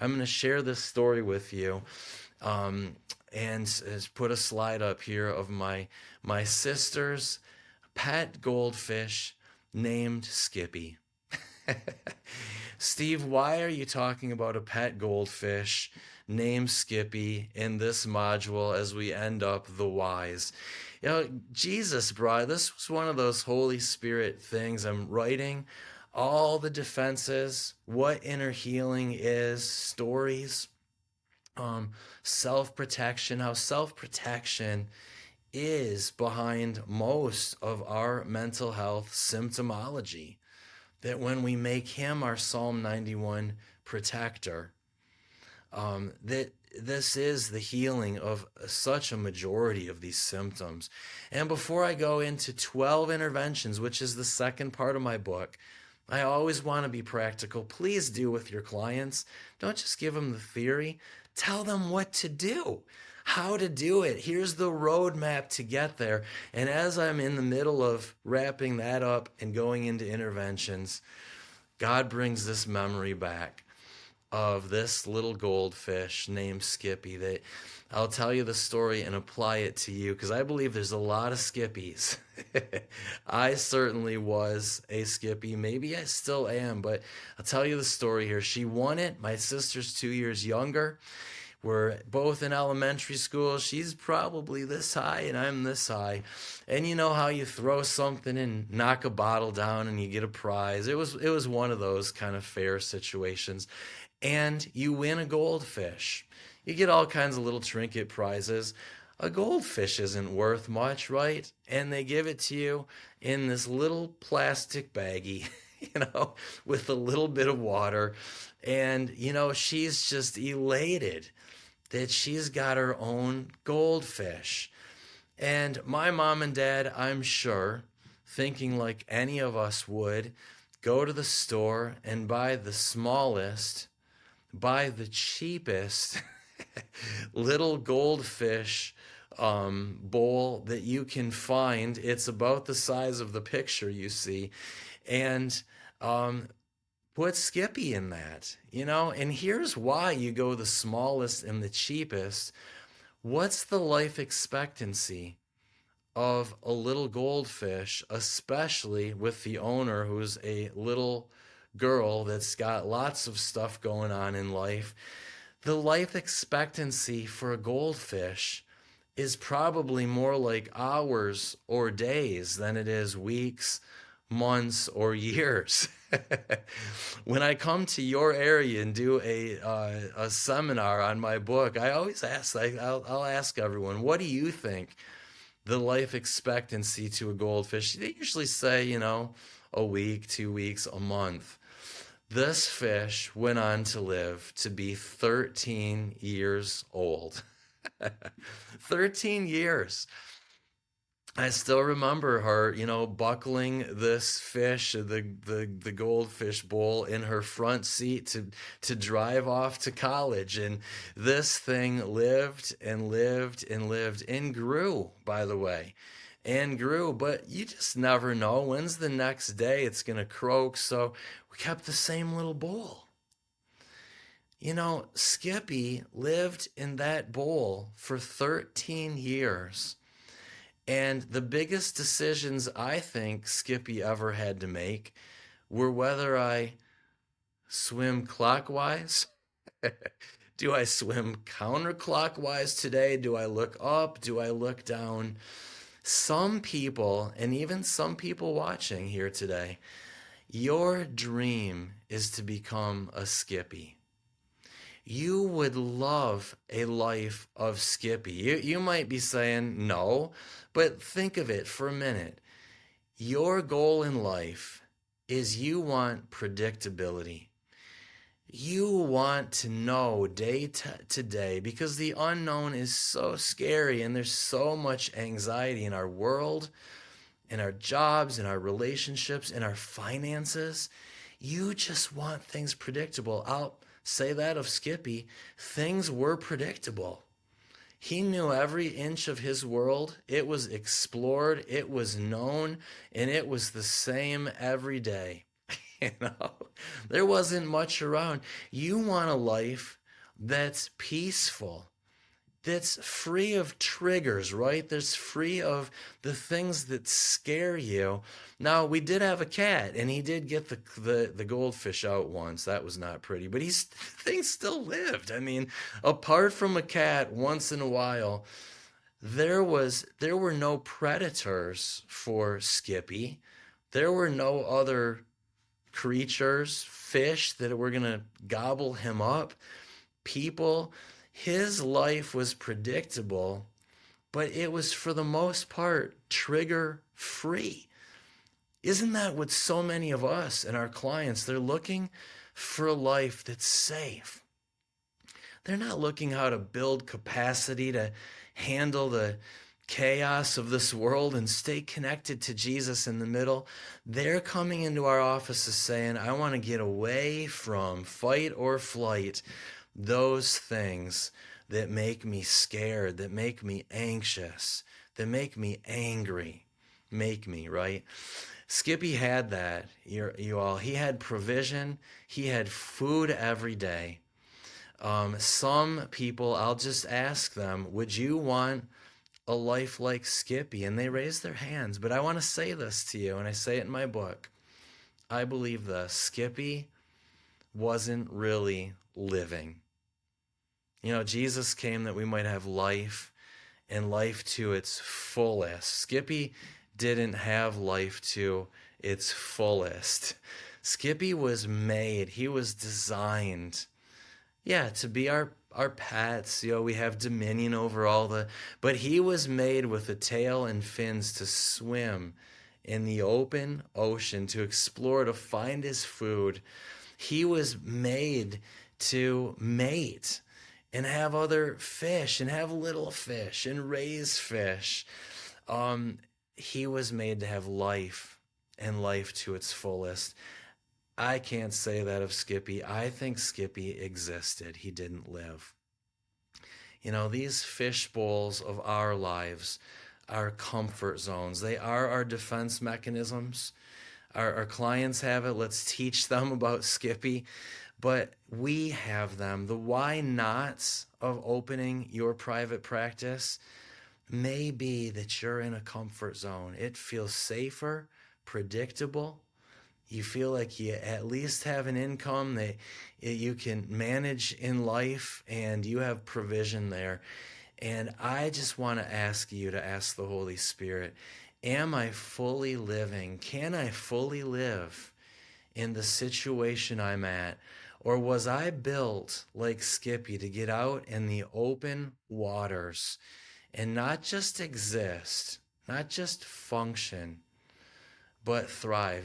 I'm going to share this story with you. Um, and put a slide up here of my sister's pet goldfish named Skippy. Steve, why are you talking about a pet goldfish named Skippy in this module as we end up the whys? Jesus, bro, this was one of those Holy Spirit things. I'm writing all the defenses, what inner healing is, stories, um, self protection, how self protection is behind most of our mental health symptomology. That when we make him our Psalm 91 protector, that this is the healing of such a majority of these symptoms. And before I go into 12 interventions, which is the second part of my book, I always want to be practical. Please do with your clients. Don't just give them the theory. Tell them what to do, how to do it. Here's the roadmap to get there. And as I'm in the middle of wrapping that up and going into interventions, God brings this memory back of this little goldfish named Skippy that I'll tell you the story and apply it to you because I believe there's a lot of Skippies. I certainly was a Skippy. Maybe I still am, but I'll tell you the story here. She won it. My sister's 2 years younger. We're both in elementary school. She's probably this high and I'm this high. And you know how you throw something and knock a bottle down and you get a prize. It was one of those kind of fair situations. And you win a goldfish. You get all kinds of little trinket prizes. A goldfish isn't worth much, right? And they give it to you in this little plastic baggie, with a little bit of water. And, she's just elated that she's got her own goldfish. And my mom and dad, I'm sure, thinking like any of us would, go to the store and buy the smallest, buy the cheapest little goldfish bowl that you can find. It's about the size of the picture you see. And put Skippy in that, and here's why you go the smallest and the cheapest. What's the life expectancy of a little goldfish, especially with the owner who's a little girl that's got lots of stuff going on in life? The life expectancy for a goldfish is probably more like hours or days than it is weeks, months, or years. When I come to your area and do a seminar on my book, I always ask, I'll ask everyone, what do you think the life expectancy to a goldfish? They usually say, a week, 2 weeks, a month. This fish went on to live to be 13 years old. 13 years. I still remember her, buckling this fish, the goldfish bowl, in her front seat to drive off to college. And this thing lived and lived and lived and grew, by the way, and grew. But you just never know when's the next day it's going to croak. So we kept the same little bowl. Skippy lived in that bowl for 13 years. And the biggest decisions I think Skippy ever had to make were whether I swim clockwise. Do I swim counterclockwise today? Do I look up? Do I look down? Some people, and even some people watching here today, your dream is to become a Skippy. You would love a life of Skippy. You might be saying no, but think of it for a minute. Your goal in life is you want predictability. You want to know day to day because the unknown is so scary and there's so much anxiety in our world, in our jobs, in our relationships, in our finances. You just want things predictable. I'll say that of Skippy. Things were predictable. He knew every inch of his world. It was explored, it was known, and it was the same every day. You know, there wasn't much around. You want a life that's peaceful, that's free of triggers, right? That's free of the things that scare you. Now, we did have a cat, and he did get the goldfish out once. That was not pretty, but things still lived. I mean, apart from a cat, once in a while, there were no predators for Skippy. There were no other creatures, fish that were going to gobble him up, people. His life was predictable, but it was for the most part trigger free. Isn't that what so many of us and our clients, they're looking for a life that's safe. They're not looking how to build capacity to handle the chaos of this world and stay connected to Jesus in the middle. They're coming into our offices saying, I want to get away from fight or flight, those things that make me scared, that make me anxious, that make me angry. Make me, right? Skippy had that, you all. He had provision. He had food every day. Some people, I'll just ask them, would you want a life like Skippy? And they raise their hands. But I want to say this to you, and I say it in my book. I believe this. Skippy wasn't really living. You know, Jesus came that we might have life and life to its fullest. Skippy didn't have life to its fullest. Skippy was made, he was designed, yeah, to be our pets. You know, we have dominion over all but he was made with a tail and fins to swim in the open ocean, to explore, to find his food. He was made to mate and have other fish and have little fish and raise fish. He was made to have life and life to its fullest. I can't say that of Skippy. I think Skippy existed. He didn't live. You know, these fish bowls of our lives are comfort zones. They are our defense mechanisms. Our clients have it. Let's teach them about Skippy. But we have them. The why nots of opening your private practice may be that you're in a comfort zone. It feels safer, predictable. You feel like you at least have an income that you can manage in life, and you have provision there. And I just want to ask you to ask the Holy Spirit, am I fully living? Can I fully live in the situation I'm at? Or was I built like Skippy to get out in the open waters and not just exist, not just function, but thrive?